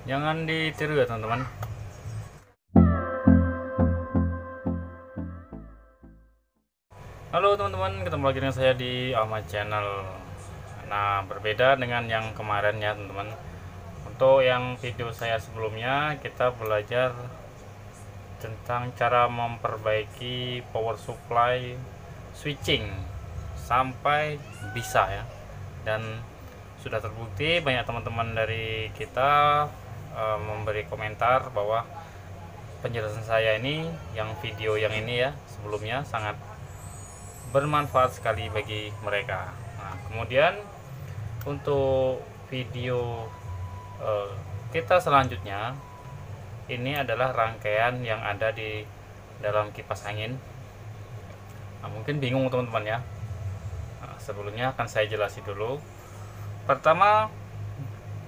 Jangan ditiru ya teman-teman. Halo teman-teman, ketemu lagi dengan saya di Ahmad Channel. Nah, berbeda dengan yang kemarin ya teman-teman. Untuk yang video saya sebelumnya, kita belajar tentang cara memperbaiki power supply switching sampai bisa ya. Dan sudah terbukti banyak teman-teman dari kita memberi komentar bahwa penjelasan saya ini, yang video yang ini ya sebelumnya, sangat bermanfaat sekali bagi mereka. Nah, kemudian untuk video kita selanjutnya, ini adalah rangkaian yang ada di dalam kipas angin. Nah, mungkin bingung teman-teman ya. Nah, sebelumnya akan saya jelasin dulu. Pertama,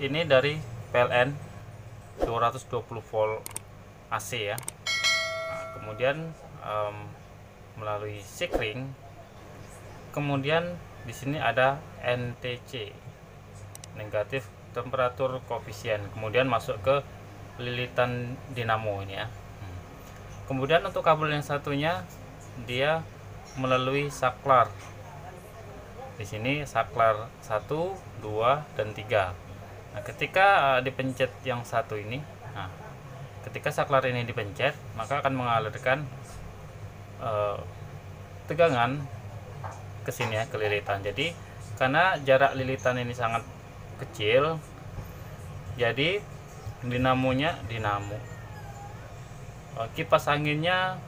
ini dari PLN 220 volt AC ya. Nah, kemudian melalui sekring. Kemudian di sini ada NTC, negatif temperatur koefisien. Kemudian masuk ke lilitan dinamo ini ya. Kemudian untuk kabel yang satunya dia melalui saklar. Di sini saklar 1, 2, dan 3. Nah, ketika dipencet yang satu ini, nah, ketika saklar ini dipencet, maka akan mengalirkan tegangan ke sini ya, ke lilitan. Jadi karena jarak lilitan ini sangat kecil, jadi kipas anginnya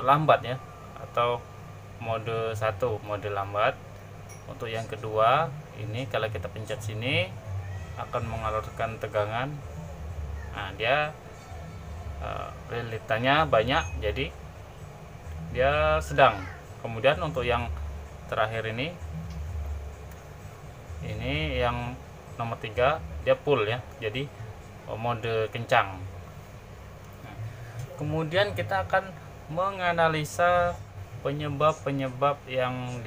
lambat ya, atau mode 1 mode lambat. Untuk yang kedua ini, kalau kita pencet sini akan mengalirkan tegangan. Nah, dia lilitannya banyak, jadi dia sedang. Kemudian untuk yang terakhir ini yang nomor 3, dia full ya, jadi mode kencang. Nah, kemudian kita akan menganalisa penyebab-penyebab yang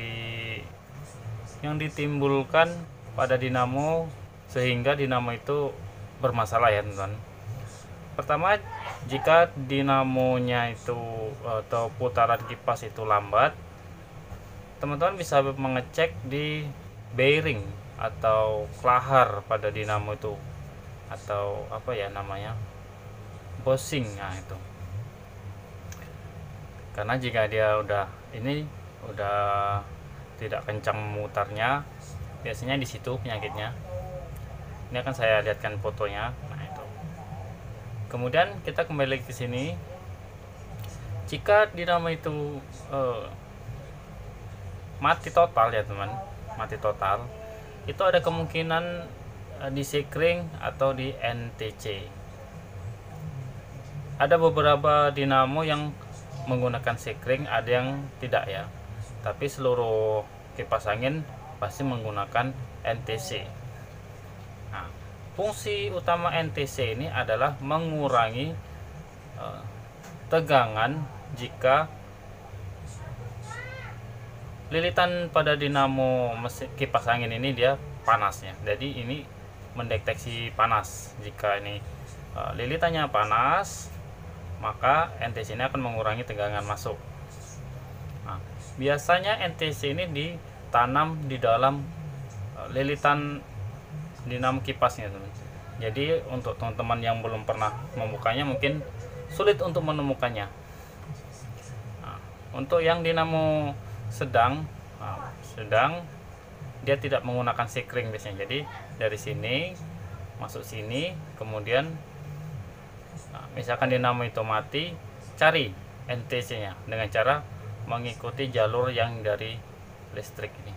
ditimbulkan pada dinamo sehingga dinamo itu bermasalah ya teman-teman. Pertama, jika dinamonya itu atau putaran kipas itu lambat, teman-teman bisa mengecek di bearing atau kelahar pada dinamo itu, atau apa ya namanya, bushing. Nah, itu karena jika dia udah tidak kencang memutarnya, biasanya di situ penyakitnya. Ini akan saya lihatkan fotonya. Nah, itu. Kemudian kita kembali ke sini. Jika dinamo itu mati total ya teman, mati total, itu ada kemungkinan di sekring atau di NTC. Ada beberapa dinamo yang menggunakan sekring, ada yang tidak ya, tapi seluruh kipas angin pasti menggunakan NTC. Nah, fungsi utama NTC ini adalah mengurangi tegangan jika lilitan pada dinamo kipas angin ini dia panasnya. Jadi ini mendeteksi panas. Jika ini lilitannya panas, maka NTC ini akan mengurangi tegangan masuk. Nah, biasanya NTC ini ditanam di dalam lilitan dinamo kipasnya, teman. Jadi untuk teman-teman yang belum pernah membukanya mungkin sulit untuk menemukannya. Nah, untuk yang dinamo sedang dia tidak menggunakan sekring biasanya. Jadi dari sini masuk sini, kemudian misalkan dinamo itu mati, cari NTC nya dengan cara mengikuti jalur yang dari listrik ini.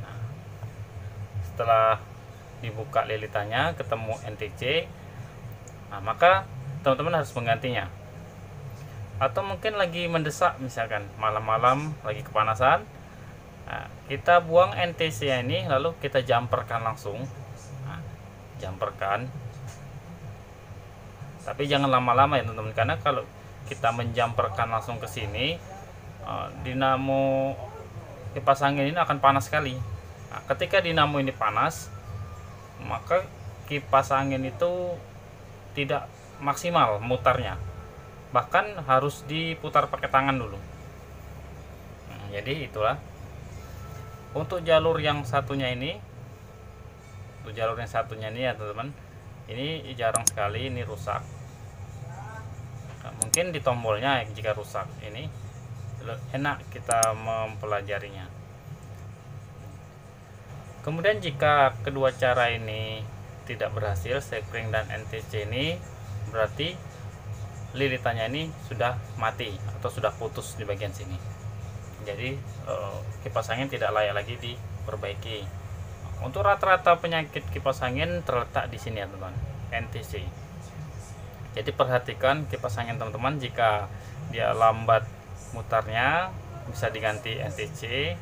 Nah, setelah dibuka lilitannya ketemu NTC, nah maka teman-teman harus menggantinya. Atau mungkin lagi mendesak, misalkan malam-malam lagi kepanasan, nah, kita buang NTC ini lalu kita jumperkan langsung. Nah, jumperkan, tapi jangan lama-lama ya teman-teman, karena kalau kita menjumperkan langsung ke sini, dinamo kipas angin ini akan panas sekali. Nah, ketika dinamo ini panas, maka kipas angin itu tidak maksimal mutarnya, bahkan harus diputar pakai tangan dulu. Jadi itulah untuk jalur yang satunya ini, ya teman-teman, ini jarang sekali ini rusak. Nah, mungkin di tombolnya jika rusak, ini enak kita mempelajarinya. Kemudian jika kedua cara ini tidak berhasil, sekring dan NTC ini, berarti lilitannya ini sudah mati atau sudah putus di bagian sini. Jadi kipas angin tidak layak lagi diperbaiki. Untuk rata-rata penyakit kipas angin terletak di sini ya teman-teman, NTC. Jadi perhatikan kipas angin teman-teman, jika dia lambat mutarnya bisa diganti NTC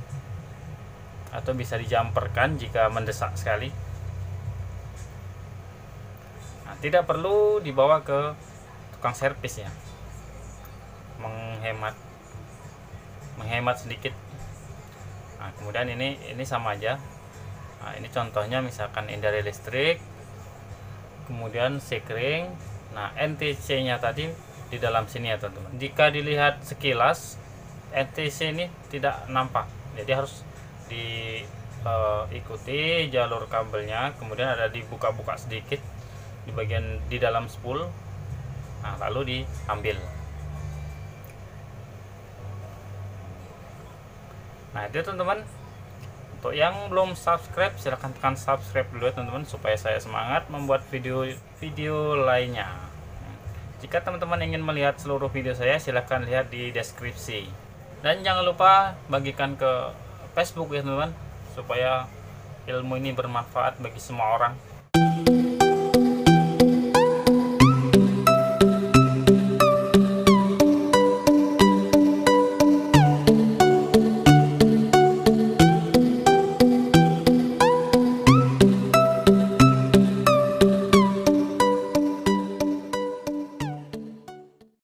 atau bisa dijamperkan jika mendesak sekali. Nah, tidak perlu dibawa ke tukang servis ya, menghemat sedikit. Nah, kemudian ini sama aja. Nah, ini contohnya misalkan ini dari listrik, kemudian sekring. Nah, NTC nya tadi di dalam sini ya teman-teman. Jika dilihat sekilas NTC ini tidak nampak, jadi harus diikuti jalur kabelnya, kemudian ada dibuka-buka sedikit di bagian di dalam spool. Nah, lalu diambil. Nah, itu teman-teman. Untuk yang belum subscribe, silahkan tekan subscribe dulu ya teman-teman, supaya saya semangat membuat video lainnya. Jika teman-teman ingin melihat seluruh video saya, silahkan lihat di deskripsi. Dan jangan lupa bagikan ke Facebook ya teman-teman, supaya ilmu ini bermanfaat bagi semua orang.